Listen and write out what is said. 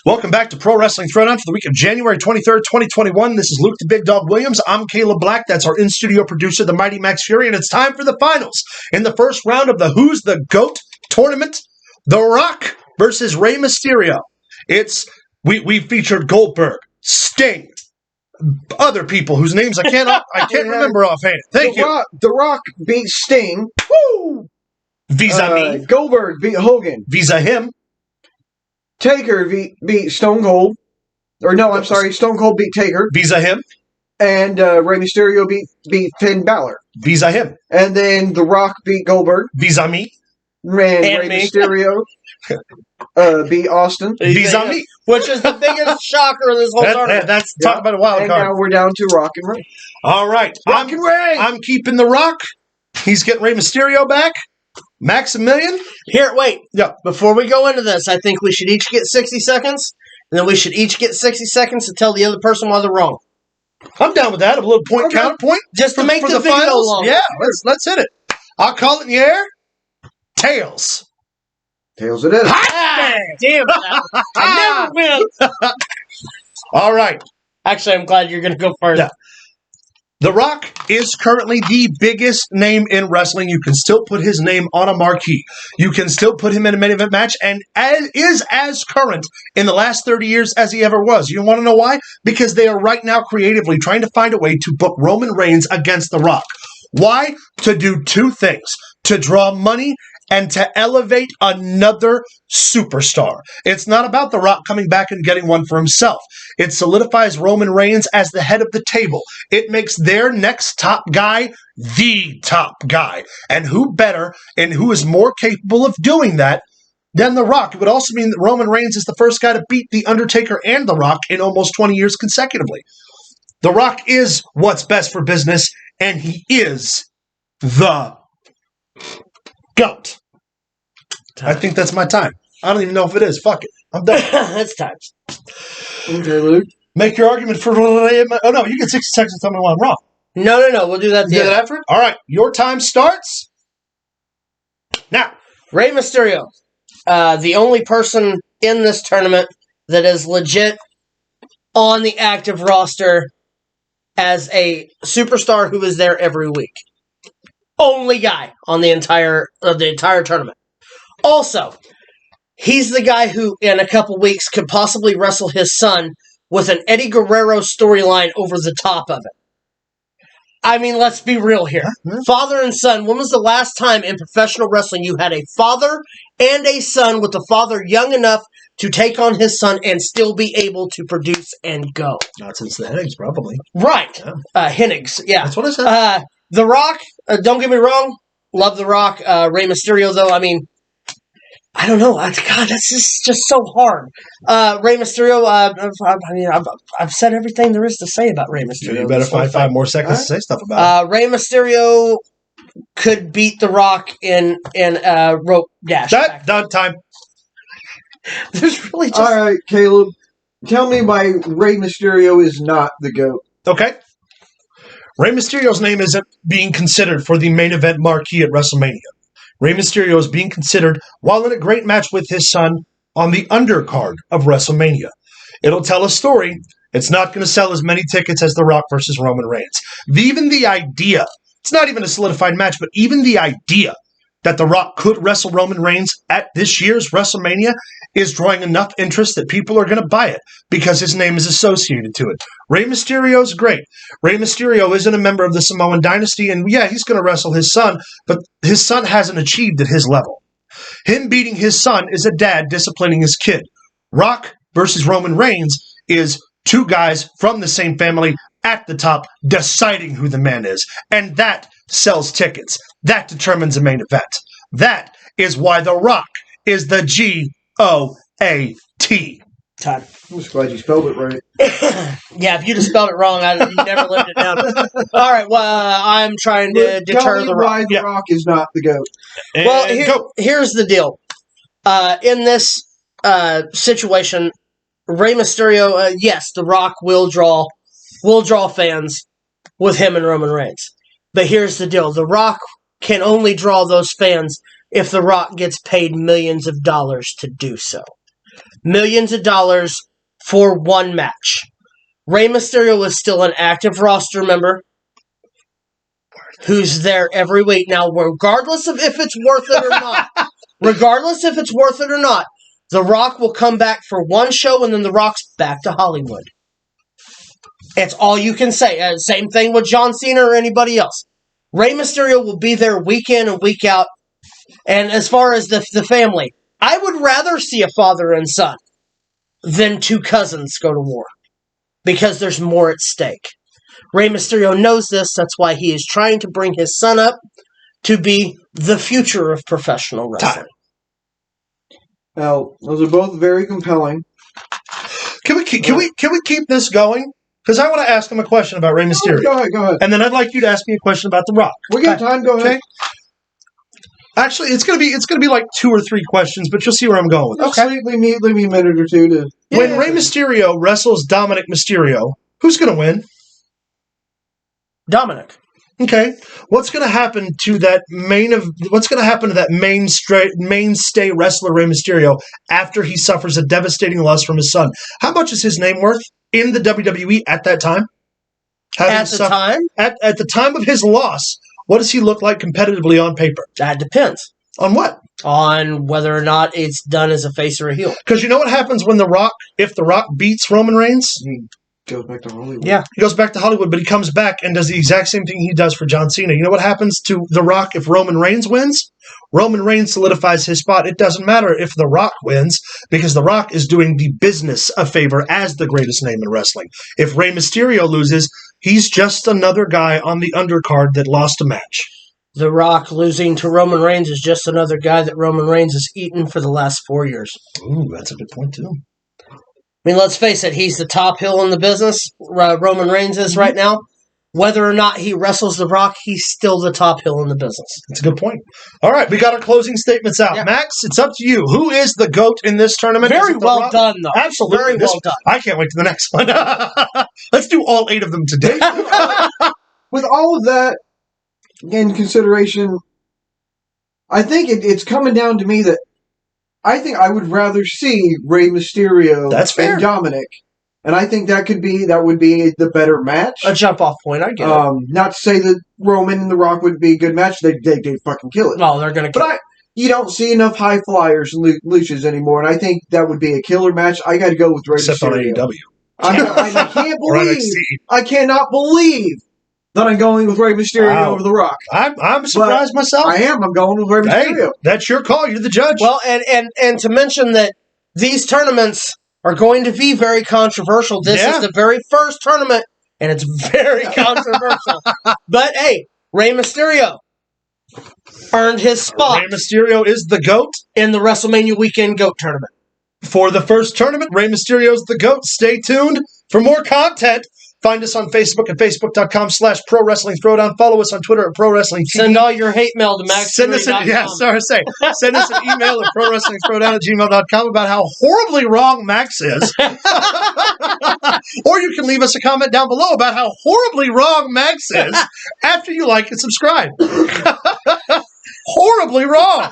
Welcome back to Pro Wrestling Throwdown for the week of January 23rd, 2021. This is Luke the Big Dog Williams. I'm Caleb Black. That's our in-studio producer, the Mighty Max Fury, and it's time for the finals. In the first round of the Who's the GOAT tournament, The Rock versus Rey Mysterio. We featured Goldberg, Sting, other people whose names I can't remember offhand. Thank you. The Rock beat Sting. Woo! Visa me. Goldberg beat Hogan. Visa him. Taker beat Stone Cold. Stone Cold beat Taker. Visa him. And Rey Mysterio beat Finn Balor. Visa him. And then The Rock beat Goldberg. Visa me. And Rey Mysterio beat Austin. Visa me. Which is the biggest shocker of this whole tournament. That's talk about a wild and card. Now we're down to Rock and Rey. All right. Rock and Rey. I'm keeping The Rock. He's getting Rey Mysterio back. Maximilian? Here, wait. Yeah. Before we go into this, I think we should each get 60 seconds, and then we should each get 60 seconds to tell the other person why they're wrong. I'm down with that. A little counterpoint. Just to make the video finals. longer. Yeah, let's hit it. I'll call it in the air. Tails. Tails it is. Damn it. I never win. All right. Actually, I'm glad you're going to go first. Yeah. The Rock is currently the biggest name in wrestling. You can still put his name on a marquee. You can still put him in a main event match and is as current in the last 30 years as he ever was. You want to know why? Because they are right now creatively trying to find a way to book Roman Reigns against The Rock. Why? To do two things. To draw money and to elevate another superstar. It's not about The Rock coming back and getting one for himself. It solidifies Roman Reigns as the head of the table. It makes their next top guy the top guy. And who better and who is more capable of doing that than The Rock? It would also mean that Roman Reigns is the first guy to beat The Undertaker and The Rock in almost 20 years consecutively. The Rock is what's best for business, and he is the GOAT. I think that's my time. I don't even know if it is. Fuck it. I'm done. It's time. Okay, Luke. Make your argument for... Oh, no. You get 60 seconds to tell me why I'm wrong. No. We'll do that. You get that effort? All right. Your time starts now. Rey Mysterio, the only person in this tournament that is legit on the active roster as a superstar who is there every week. Only guy on the entire tournament. Also, he's the guy who, in a couple weeks, could possibly wrestle his son with an Eddie Guerrero storyline over the top of it. I mean, let's be real here. Mm-hmm. Father and son, when was the last time in professional wrestling you had a father and a son with the father young enough to take on his son and still be able to produce and go? Not since the Hennigs, probably. Right. Yeah. Hennigs, yeah. That's what I said. The Rock, don't get me wrong, love The Rock. Rey Mysterio, though, I mean, I don't know. God, that's just so hard. Rey Mysterio, I've said everything there is to say about Rey Mysterio. You better find 5 more seconds to say stuff about it. Rey Mysterio could beat The Rock in rope dash. Done time. There's really just... All right, Caleb. Tell me why Rey Mysterio is not the GOAT. Okay. Rey Mysterio's name isn't being considered for the main event marquee at WrestleMania. Rey Mysterio is being considered while in a great match with his son on the undercard of WrestleMania. It'll tell a story. It's not going to sell as many tickets as The Rock versus Roman Reigns. Even the idea, it's not even a solidified match, but even the idea that The Rock could wrestle Roman Reigns at this year's WrestleMania is drawing enough interest that people are going to buy it because his name is associated to it. Rey Mysterio is great. Rey Mysterio isn't a member of the Samoan dynasty, and yeah, he's going to wrestle his son, but his son hasn't achieved at his level. Him beating his son is a dad disciplining his kid. Rock versus Roman Reigns is two guys from the same family at the top deciding who the man is, and that sells tickets. That determines a main event. That is why The Rock is the GOAT. I'm just glad you spelled it right. Yeah, if you'd have spelled it wrong, you never lived it down. All right, well, I'm trying to deter The Rock. Why The Rock is not the GOAT. Well, here's the deal. In this situation, Rey Mysterio, yes, The Rock will draw fans with him and Roman Reigns. But here's the deal. The Rock can only draw those fans if The Rock gets paid millions of dollars to do so. millions of dollars for one match. Rey Mysterio is still an active roster member who's there every week. Now, regardless of if it's worth it or not, The Rock will come back for one show and then The Rock's back to Hollywood. It's all you can say. Same thing with John Cena or anybody else. Rey Mysterio will be there week in and week out. And as far as the family, I would rather see a father and son than two cousins go to war. Because there's more at stake. Rey Mysterio knows this. That's why he is trying to bring his son up to be the future of professional wrestling. Well, those are both very compelling. Can we keep this going? Because I want to ask him a question about Rey Mysterio. Go ahead. And then I'd like you to ask me a question about The Rock. We got time. Go ahead. Okay. Actually, it's gonna be like 2 or 3 questions, but you'll see where I'm going with this. Okay. Leave me a minute or two to. When Rey Mysterio wrestles Dominic Mysterio, who's going to win? Dominic. Okay. What's going to happen to that mainstay wrestler Rey Mysterio after he suffers a devastating loss from his son? How much is his name worth in the WWE at that time? At the time of his loss, what does he look like competitively on paper? That depends. On what? On whether or not it's done as a face or a heel. Because you know what happens when if The Rock beats Roman Reigns? He goes back to Hollywood. Yeah. He goes back to Hollywood, but he comes back and does the exact same thing he does for John Cena. You know what happens to The Rock if Roman Reigns wins? Roman Reigns solidifies his spot. It doesn't matter if The Rock wins, because The Rock is doing the business a favor as the greatest name in wrestling. If Rey Mysterio loses, he's just another guy on the undercard that lost a match. The Rock losing to Roman Reigns is just another guy that Roman Reigns has eaten for the last 4 years. Ooh, that's a good point, too. I mean, let's face it, he's the top heel in the business. Roman Reigns is right now. Whether or not he wrestles The Rock, he's still the top heel in the business. That's a good point. All right, we got our closing statements out. Yeah. Max, it's up to you. Who is the GOAT in this tournament? Very well done, though. Absolutely. Very well done. I can't wait to the next one. Let's do all 8 of them today. With all of that in consideration, I think it's coming down to me that I think I would rather see Rey Mysterio and Dominic. And I think that would be the better match. A jump-off point, I get it. Not to say that Roman and The Rock would be a good match. They'd fucking kill it. No, they're going to kill it. You don't see enough high flyers and leashes anymore, and I think that would be a killer match. I got to go with Rey Mysterio. Except on AEW. I can't believe, I cannot believe that I'm going with Rey Mysterio over The Rock. I'm surprised myself. I am. I'm going with Rey Mysterio. Hey, that's your call. You're the judge. Well, and to mention that these tournaments are going to be very controversial. This is the very first tournament, and it's very controversial. But hey, Rey Mysterio earned his spot. Rey Mysterio is the GOAT in the WrestleMania Weekend GOAT tournament. For the first tournament, Rey Mysterio's the GOAT. Stay tuned for more content. Find us on Facebook at facebook.com/Pro Wrestling Throwdown. Follow us on Twitter at Pro Wrestling TV. Send all your hate mail to Max. Send us an email at prowrestlingthrowdown@gmail.com about how horribly wrong Max is. Or you can leave us a comment down below about how horribly wrong Max is after you like and subscribe. Horribly wrong.